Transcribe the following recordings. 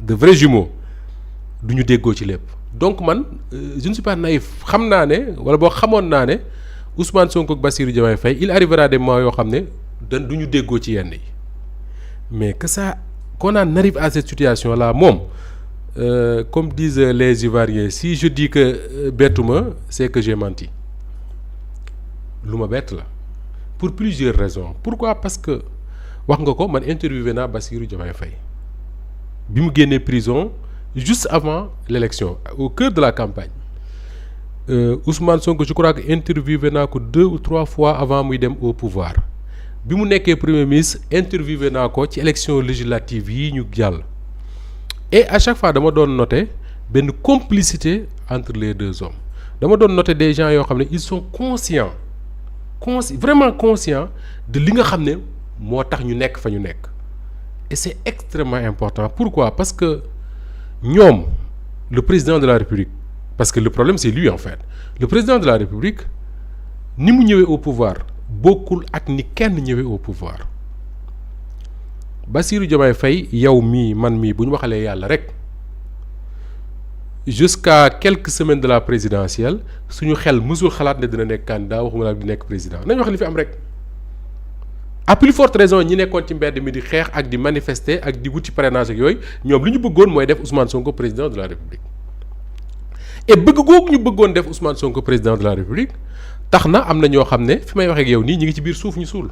de vrais jumeaux du ñu déggoo ci lépp donc man je ne suis pas naïf xam naa ne wala boo xamoon naa ne Ousmane Sonko ak Bassirou Diomaye Faye il arrivera des moments yoo xam ne du ñu déggoo ci yenn yi mais que ça qu'on en arrive à cette situation là moom comme disent les Ivoiriens si je dis que bettuma c'est que j'ai menti lu ma bett la pour plusieurs raisons pourquoi parce que wax nga ko man interviewé naa Bassirou Diomaye Faye bi mu génnee prison juste avant l'élection au cœur de la campagne Ousmane Sonko je crois que interviewé naa ko 2 ou 3 fois avant muy dem au pouvoir bi mu nekkee premier ministre interviewé naa ko ci élection législative yi ñu jàll et à chaque fois dama doon noter benn complicité entre les deux hommes dama doon noter des gens yoo xam ne ils sont vraiment conscients de li nga xam ne moo tax ñu nekk fa ñu nekk et c'est extrêmement important pourquoi parce que ñoom le président de la République parce que le problème c'est lui en fait le président de la République ni mu ñëwee au pouvoir bokkul ak ni kenn ñëwee au pouvoir Bassirou Diomaye Faye yow mii man mii bu ñu waxalee yàlla rek jusqu'à quelques semaines de la présidentielle suñu xel mësul xalaat ne dina nekk candidat waxuma la di nekk président nañ wax li fi am rek à plus forte raison ñi nekkoon ci mbedd mi di xeex ak di manifester ak di wuti parrainage ak yooyu ñoom li ñu bëggoon mooy def Ousmane Sonko président de la République et bëgg googu ñu bëggoon def Ousmane Sonko président de la République tax na am na ñoo xam ne fi may waxee ak yow nii ñi ngi ci biir suuf ñu suul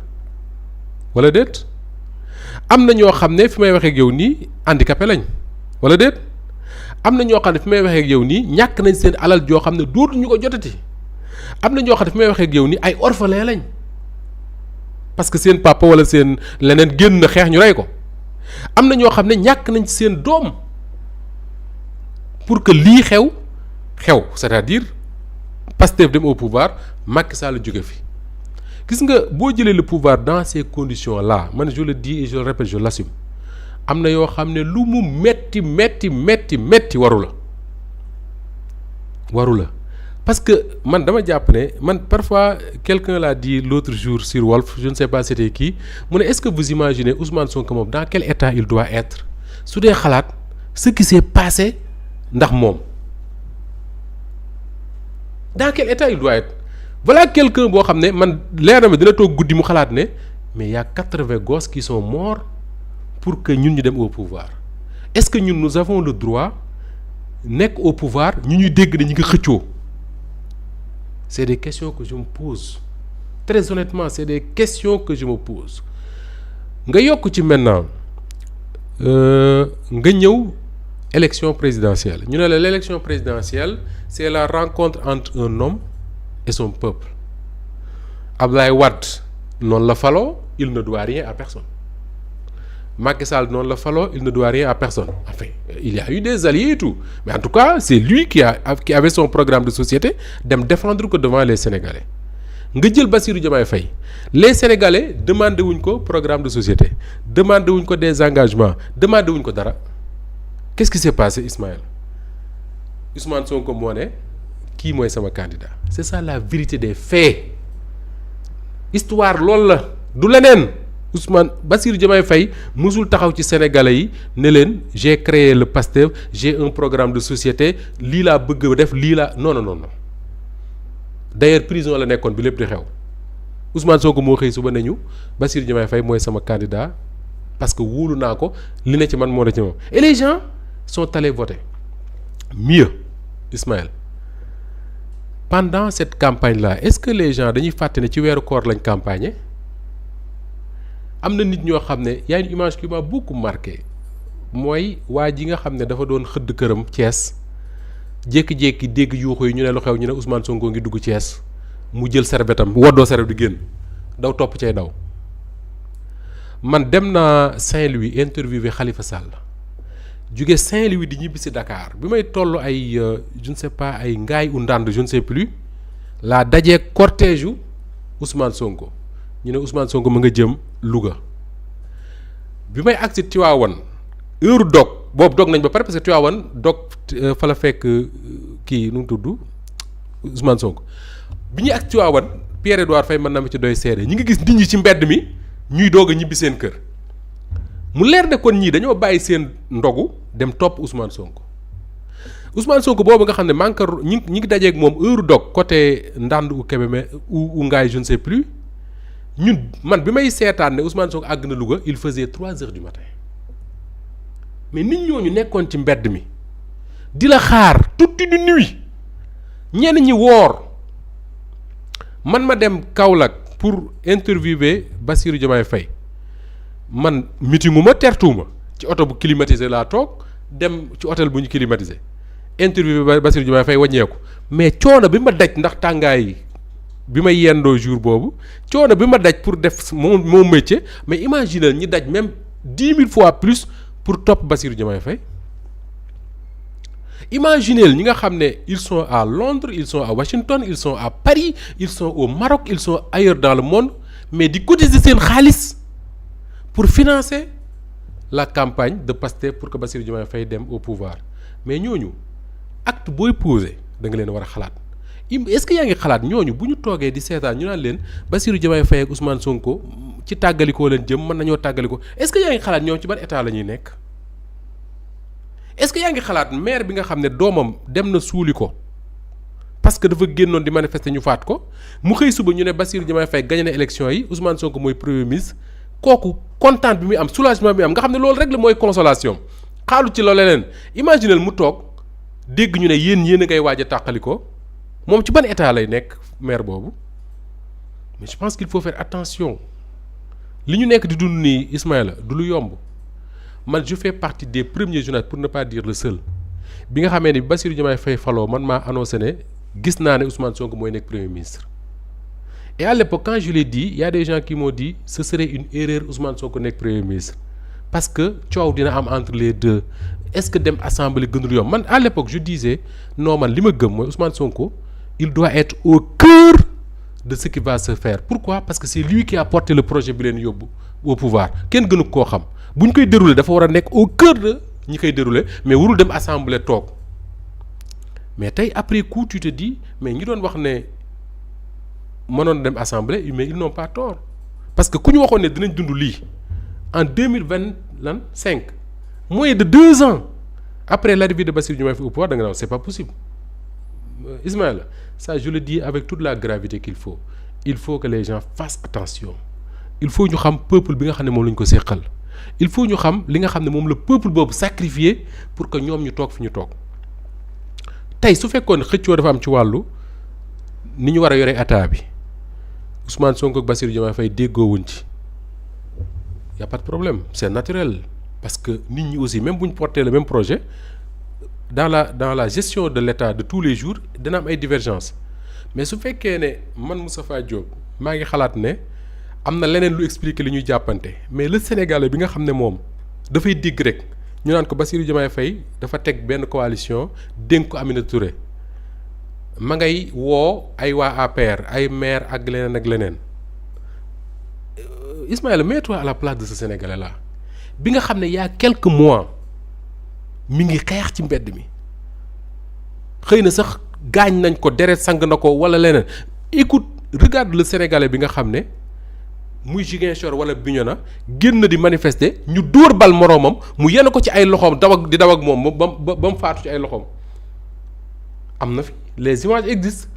wala déet am na ñoo xam ne fi may waxee ak yow nii handicapé lañ wala déet am na ñoo xam ne fi may waxee ak yow nii ñàkk nañ seen alal joo xam ne dootuñu ko jotati am na ñoo xam ne fi may waxee ak yow nii ay orphelin lañ parce que seen papa wala seen leneen génn na xeex ñu rey ko am na ñoo xam ne ñàkk nañ seen doom pour que lii xew c'est-à-dire Pastef dem au pouvoir Macky Sall jóge fi gis nga boo jëlee le pouvoir dans ces conditions là man je le dis et je le répète je l'assume am na yoo xam ne lu mu metti waru la parce que man dama jàpp ne man parfois quelqu'un l'a dit l'autre jour sur Walf je ne sais pas c'était qui mu ne est-ce que vous imaginez Ousmane Sonko moom dans quel état il doit être su dee xalaat ce qui s'est passé ndax moom dans quel état il doit être voilà quelqu'un boo xam ne man leer na ma dina toog guddi mu xalaat ne mais y a 80 gosses qui sont morts pour que ñun ñu dem au pouvoir est-ce que ñun nous avons le droit nekk au pouvoir ñu ñuy dégg ne ñu ngi xëccoo c'est des questions que je me pose très honnêtement c'est des questions que je me pose nga yokk ci maintenant nga ñëw élection présidentielle ñu ne la l'élection présidentielle c'est la rencontre entre un homme et son peuple Abdoulaye Wade noonu la faloo il ne doit rien à personne Macky Sall noonu la faloo il ne doit rien à personne enfin il y a eu des alliés et tout mais en tout cas c'est lui qui avait son programme de société dem défendre ko devant les Sénégalais nga jël Bassirou Diomaye Faye les Sénégalais demandé wuñ ko programme de société demandé wuñ ko des engagements demandé wuñ ko dara qu'est-ce qui s'est passé Ismaël Ousmane Sonko moo ne kii mooy sama candidat c'est ça la vérité des faits histoire loolu la du leneen Ousmane Bassirou Diomaye Faye musul taxaw ci Sénégalais yi ne leen j'ai créé le Pastef j'ai un programme de société lii laa bëgg def lii laa non d'ailleurs prison la nekkoon bi lépp di xew Ousmane Sonko moo xëy suba nañu Bassirou Diomaye Faye mooy sama candidat parce que wóolu naa ko li ne ci man moo ne ci moom et les gens sont allés voter mieux Ismaël pendant cette campagne là est-ce que les gens dañuy fàtte ne ci weeru koor lañ campagne am na nit ñoo xam ne y a une image qui m'a beaucoup marqué mooy waa ji nga xam ne dafa doon xëdd këram Thiès jékki-jékki dégg yuuxu yi ñu ne lu xew ñu ne Ousmane Sonko ngi dugg Thiès mu jël serbetam woddoo serbet di génn daw topp cay daw man dem naa Saint-Louis interviewé Khalifa Sall jóge Saint-Louis di ñibbi si Dakar bi may toll ay je ne sais pas ay ngaay u ndànd je ne sais plus laa dajee cortège u Ousmane Sonko ñu ne Ousmane Sonko mu nga jëm Louga bi may agsi Tivaouane heure dog boobu dog nañ ba pare parce que Tivaouane dog fa la fekk kii nu mu tudd Ousmane Sonko bi ñuy agsi Tivaouane Pierre-Edouard Faye mën na ma ci doy seede ñi ngi gis nit ñi ci mbedd mi ñuy doog a ñibbi seen kër mu leer ne kon ñii dañoo bàyyi seen ndogu dem topp Ousmane Sonko boobu nga xam ne manque ñi ngi dajeeg moom heure dog côté Ndande ou Kébémer ou Ngaye je ne sais plus ñun man bi may seetaan ne Ousmane Sonko àgg na Louga il faisait 3 heures du matin mais nit ñooñu nekkoon ci mbedd mi di la xaar toute une nuit ñenn ñi woor man ma dem Kaolack pour interviewer Bassirou Diomaye Faye man meetingu ma tertuuma ci oto bu climatisé laa toog dem ci hôtel bu ñu climatisé interviewer Bassirou Diomaye Faye wàññeeku mais coono bi ma daj ndax tàngaay bi may yendoo jour boobu coono bi ma daj pour def mon métier mais imaginez ñi daj même 10 000 fois plus pour topp Bassirou Diomaye Faye imaginez ñi nga xam ne ils sont à Londres ils sont à Washington ils sont à Paris ils sont au Maroc ils sont ailleurs dans le monde mais di cotiser seen xaalis pour financer la campagne de Pastef pour que Bassirou Diomaye Faye dem au pouvoir mais ñooñu acte booy posé da nga leen war a xalaat est-ce que yaa ngi xalaat ñooñu bu ñu toogee di seetaan ñu naan leen Bassirou Diomaye Faye ak Ousmane Sonko ci tàggalikoo leen jëm mën nañoo tàggalikoo est-ce que yaa ngi xalaat ñoom ci ban état la ñuy nekk est-ce que yaa ngi xalaat maire bi nga xam ne doomam dem na suuli ko parce que dafa génnoon di manifester ñu faat ko mu xëy suba ñu ne Bassirou Diomaye Faye gagné na élection yi Ousmane Sonko mooy premier ministre kooku kontaan bi muy am soulagement bi muy am nga xam ne loolu rek la mooy consolation xaalu ci loolu leneen imaginel mu toog dégg ñu ne yéen a ngay waaj a tàqali ko moom ci ban état lay nekk maire boobu mais je pense qu'il faut faire attention li ñu nekk di dund nii Ismaïla du lu yomb man je fais partie des premiers journalistes pour ne pas dire le seul bi nga xamee ne Bassirou Diomaye Faye faloo man maa annoncé ne gis naa ne Ousmane Sonko mooy nekk premier ministre et à l'époque quand je l'ai dit il y a des gens qui m'ont dit ce serait une erreur Ousmane Sonko nekk premier ministre parce que coow dina am entre les deux est-ce que dem assemblée gënul yomb man à l'époque je disais non man li ma gëm mooy Ousmane Sonko il doit être au cœur de ce qui va se faire pourquoi parce que c'est lui qui a porté le projet bi leen yóbbu au pouvoir kenn gënu koo xam bu ñu koy dérouler dafa war a nekk au cœur de ñi koy dérouler mais warul dem assemblée toog mais tey après coup tu te dis mais ñi doon wax ne mënoon dem assemblée mais ils n'ont pas tort parce que ku ñu waxoon ne dinañ dund lii en 2025 moins de 2 ans après l'arrivée de Bassirou Diomaye Faye au pouvoir da nga naan c'est pas possible Ismaïla ça je le dis avec toute la gravité qu'il faut que les gens fassent attention il faut ñu xam peuple bi nga xam ne moom la ñu ko seqal il faut ñu xam li nga xam ne moom la peuple boobu sacrifié pour que ñoom ñu toog fi ñu toog tey su fekkoon xëccoo dafa am ci wàllu ni ñu war a yore état bi Ousmane Sonko ak Bassirou Diomaye Faye déggoowuñ ci y a pas de problème c'est naturel parce que nit ñi aussi même bu ñu porté le même projet dans la gestion de l'état de tous les jours dina am ay divergences mais su fekkee ne man Moustapha Diop maa ngi xalaat ne am na leneen lu expliquer li ñuy jàppante mais le Sénégalais bi nga xam ne moom dafay digg rek ñu naan ko Bassirou Diomaye Faye dafa teg benn coalition dénk ko Aminata Touré ma ngay woo ay waa APR ay maire ak leneen Ismaïla mets-toi à la place de ce Sénégalais là bi nga xam ne y a quelques mois mi ngi xeex ci mbedd mi xëy na sax gaañ nañ ko deret sang na ko wala leneen écoute regarde le Sénégalais bi nga xam ne muy Ziguinchor wala Bignona génn di manifester ñu dóor bal moroomam mu yenn ko ci ay loxoom daw ak moom ba mu faatu ci ay loxoom am na fi les images existent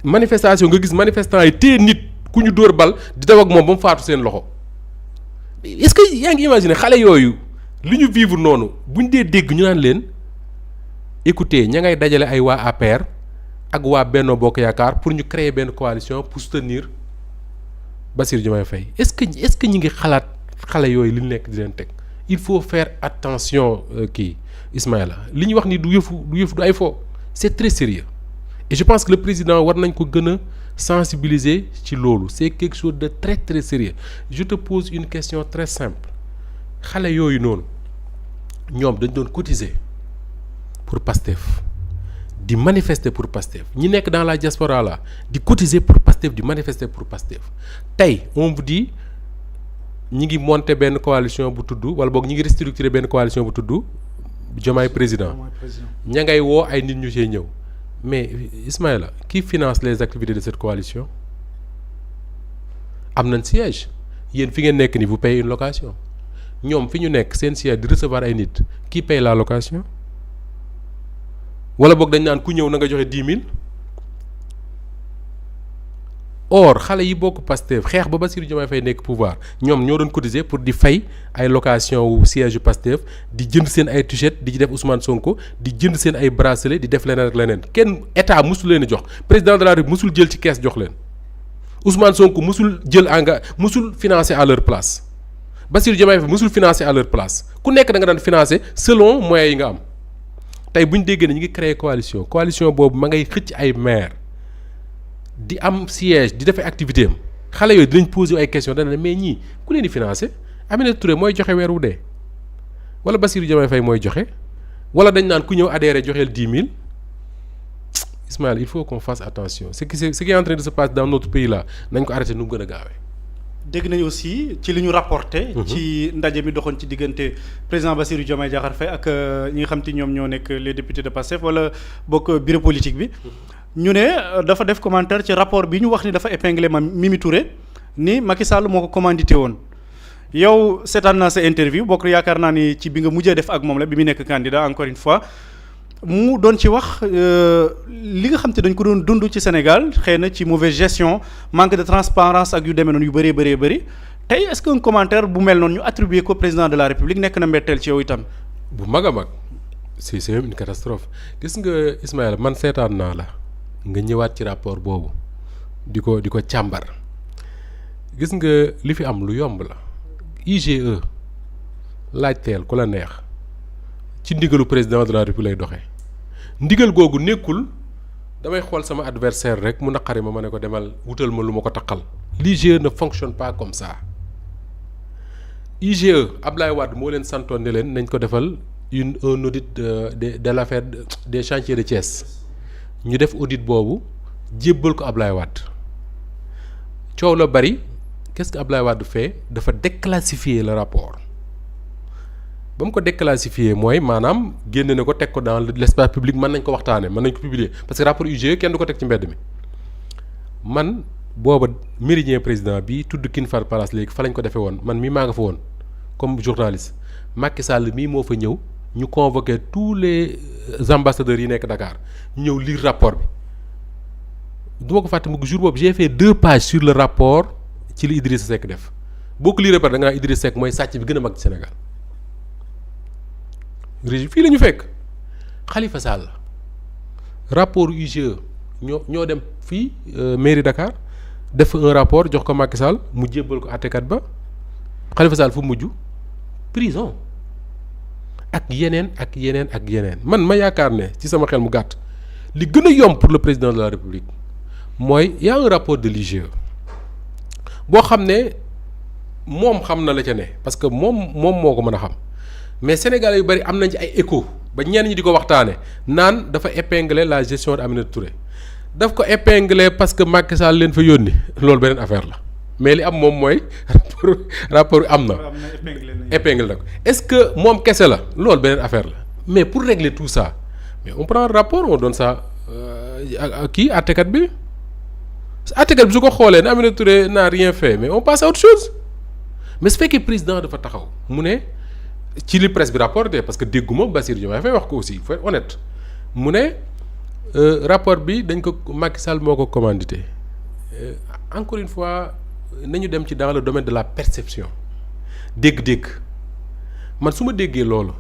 manifestation nga gis manifestants yi téye nit ku ñu dóor bal di daw ak moom ba mu faatu seen loxo est-ce que yaa ngi imaginer xale yooyu li ñu vivre noonu buñ dee dégg ñu naan leen écoutez ña ngay dajale ay waa APR ak waa Benno Bokk Yaakaar pour ñu créer benn coalition pour soutenir Bassirou Diomaye Faye est-ce que ñi ngi xalaat xale yooyu li ñu nekk di leen teg il faut faire attention kii Ismaïla li ñuy wax ni du yëfu du ay fo c'est très sérieux et je pense que le président war nañ ko gën a sensibiliser ci loolu c'est quelque chose de très très sérieux je te pose une question très simple xale yooyu noonu ñoom dañ doon cotiser pour Pastef di manifester pour Pastef ñi nekk dans la diaspora là di cotiser pour Pastef di manifester pour Pastef tey on vous dit ñi ngi monter benn coalition bu tudd wala boog ñi ngi restructurer benn coalition bu tudd Diomaye président ña ngay woo ay nit ñu cee ñëw mais Ismaïla qui finance les activités de cette coalition am nañ siège yéen fi ngeen nekk ni vous payez une location ñoom fi ñu nekk seen siège di recevoir ay nit qui paye la location wala boog dañ naan ku ñëw na nga joxe 10 000. or xale yi bokk Pastef xeex ba Bassirou Diomaye Faye nekk pouvoir ñoom ñoo doon cotiser pour di fay ay location wu siège yu Pastef di jënd seen ay t-shirt di ci def Ousmane Sonko di jënd seen ay bracelet di def leneen ak leneen kenn état musul leen a jox président de la République musul jël ci kees jox leen Ousmane Sonko musul jël musul financer à leur place Bassirou Diomaye Faye musul financer à leur place ku nekk da nga daan financer selon moyens yi nga am tey bu ñu déggee ne ñu ngi créer coalition boobu ma ngay xëcc ay maire di am siège di defee activité am xale yooyu dinañ poser ay questions dana ne mais ñii ku leen di financer Aminata Touré mooy joxe weer wu dee wala Bassirou Diomaye Faye mooy joxe wala dañ naan ku ñëw adhéré joxeel 10 000 Ismaël il faut qu'on fasse attention ce qui est en train de se passer dans notre pays là nañ ko arrêté nu mu gën a gaawee. dégg nañu aussi ci li ñu rapporté. ci ndaje mi doxoon ci diggante président Bassirou Diomaye Diakhar Faye ak ñi nga xam te ñoom ñoo nekk les députés de Pastef wala bokk bureau politique bi. ñu ne dafa def commentaire ci rapport bi ñu wax ni dafa épinglé Mimi Touré ni Macky Sall moo ko commandité woon yow seetaan naa sa interview bokk yaakaar naa ni ci bi nga mujjee def ak moom la bi mu nekk candidat encore une fois mu doon ci wax li nga xam te dañ ko doon dund ci Sénégal xëy na ci mauvaise gestion manque de transparence ak yu demee noonu yu bëree bëri tey est-ce que un commentaire bu mel noonu ñu attribué ko président de la République nekk na mbetteel ci yow itam. bu mag a mag c'est même une catastrophe gis nga Ismaël man seetaan naa la. nga ñëwaat ci rapport boobu di ko càmbar gis nga li fi am lu yomb la IGE laajteel ku la neex ci ndigalu président de la République lay doxee ndigal googu nekkul damay xool sama adversaire rek mu naqari ma ne ko demal wutal ma lu ma ko taqal l'IGE ne fonctionne pas comme ça IGE Ablaye Wade moo leen santoon ne leen nañ ko defal un audit de l'affaire des chantiers de Thiès ñu def audit boobu jébbal ko Ablaye Wade coow la bari qu'est-ce que Ablaye Wade fait dafa déclassifier le rapport ba mu ko déclassifier mooy maanaam génne na ko teg ko dans l'espace public mën nañ ko waxtaane mën nañ ko publier parce que rapport IGE kenn du ko teg ci mbedd mi man booba Méridien président bi tudd King Fahd Palace léegi fa lañ ko defee woon man mii maa nga fa woon comme journaliste Macky Sall mii moo fa ñëw ñu convoqué tous les ambassadeurs yi nekk Dakar ñu ñëw lire rapport bi du ma ko fàtte mu jour boobu j'ai fait 2 pages sur le rapport ci li Idrissa Seck def boo ko lire par da nga naan Idrissa Seck mooy sàcc bi gën a mag ci Sénégal fii la ñu fekk Khalifa Sall rapport IGE ñoo dem fii mairie Dakar def un rapport jox ko Macky Sall mu jébbal ko àttekat ba Khalifa Sall fu mujj prison ak yeneen man ma yaakaar ne ci sama xel mu gàtt li gën a yomb pour le président de la République mooy y a un rapport de l'IGE boo xam ne moom xam na la ca ne parce que moom moo ko mën a xam mais Sénégalais yu bari am nañ ci ay écho ba ñenn ñi di ko waxtaane naan dafa épingler la gestion de Aminata Touré daf ko épingler parce que Macky Sall leen fa yónni loolu beneen affaire la mais li am moom mooy rapport am na épingle na ko est-ce que moom kese la loolu beneen affaire la mais pour régler tout ça mais on prend un rapport on donne ça kii àttekat bi su ko xoolee ne Aminata Touré n'a rien fait mais on passe à autre chose mais su fekkee président dafa taxaw mu ne ci li presse bi rapporté parce que dégguma Bassirou Diomaye Faye wax ko aussi il faut être honnête mu ne rapport bi dañ ko Macky Sall moo ko commandité encore une fois nañu dem ci dans le domaine de la perception dégg-dégg man su ma déggee loolu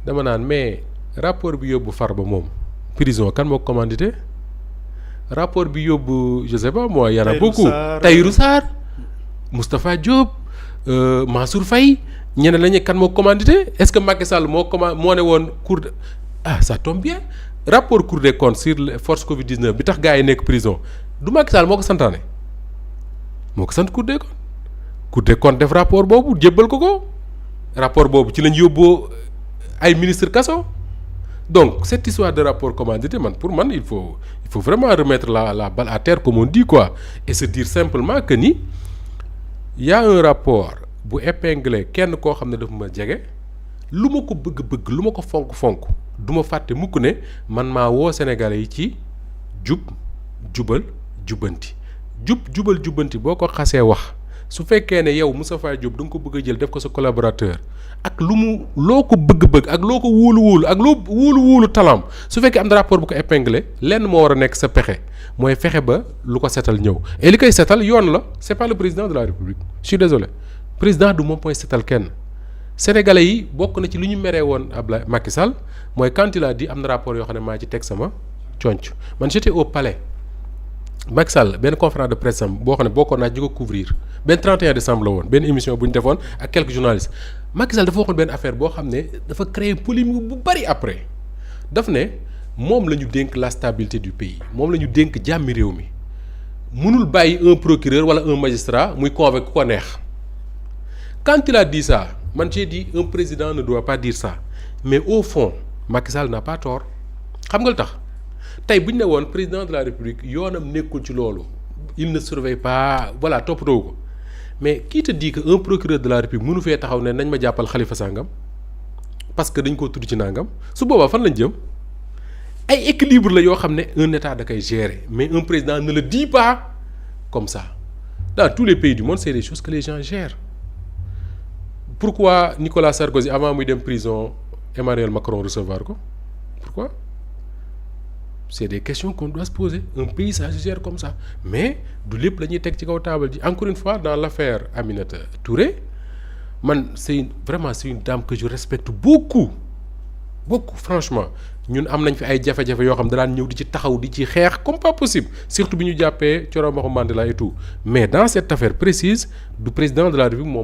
dama naan mais rapport bi yóbbu Farba moom prison kan moo ko commandité rapport bi yóbbu je sais pas moi y en a beaucoup Tahirou Sarr Moustapha Diop Mansour Faye ñeneen lañu kan moo commandité est-ce que Macky Sall moo ne woon cour de ça tombe bien rapport Cour des comptes sur les forces Covid-19 bi tax gars yi nekk prison du Macky Sall moo ko santaane moo ko sant Cour des comptes def rapport boobu jébbal ko rapport boobu ci lañ yóbboo ay ministre kaso donc cette histoire de rapport commandité pour man il faut vraiment remettre la balle à terre comme on dit quoi et se dire simplement que ni y a un rapport bu épinglé kenn koo xam ne dafa ma jege lu ma ko bëgg lu ma ko fonk du ma fàtte mukk ne man maa woo Sénégalais yi ci jubal jubbanti boo ko xasee wax su fekkee ne yow Moustapha Diop da nga ko bëgg a jël def ko sa collaborateur ak loo ko bëgg-bëgg ak loo ko wóolu-wóolu ak loo wóolu-wóolu talam su fekkee am na rapport bu ko épinglé lenn moo war a nekk sa pexe mooy fexe ba lu ko setal ñëw et li koy setal yoon la c'est pas le président de la République je suis désolé président du moom mooy setal kenn sénégalais yi bokk na ci lu ñu meree woon Abdoulaye Macky Sall mooy quand il a dit am na rapport yoo xam ne maa ci teg sama conc man j'étais au palais Macky Sall benn conférence de presse am boo xam ne bokkoon naa ji ko couvrir benn 31 décembre la woon benn émission bu ñu defoon ak quelques journalistes Macky Sall dafa waxoon benn affaire boo xam ne dafa créer polémique bu bari après daf ne moom la ñu dénk la stabilité du pays moom la ñu dénk jàmmi réew mi mënul bàyyi un procureur wala un magistrat muy convoquer ku ko neex quand il a dit ça man j'ai dit un président ne doit pas dire ça mais au fond Macky Sall n'a pas tort xam nga lu tax tey bu ñu ne woon président de la République yoonam nekkul ci loolu il ne surveille pas voilà toppatoo ko mais qui te dit que un procureur de la République mënu fee taxaw ne nañ ma jàppal Khalifa Sangam parce que dañ koo tudd ci nangam su boobaa fan lañ jëm ay équilibre la yoo xam ne un état da koy gérer mais un président ne le dit pas comme ça dans tous les pays du monde c'est des choses que les gens gèrent. Pourquoi Nicolas Sarkozy avant muy dem prison Emmanuel Macron recevoir ko pourquoi c'est des questions qu'on doit se poser un pays ça se gère comme ça mais du lépp la ñuy teg ci kaw taabal ji encore une fois dans l'affaire Aminata Touré man c'est une dame que je respecte beaucoup franchement ñun am nañ fi ay jafe-jafe yoo xam ne daan ñëw di ci taxaw di ci xeex comme pas possible surtout bi ñu jàppee Thioro Maxo Mandela et tout mais dans cette affaire précise du président de la République moom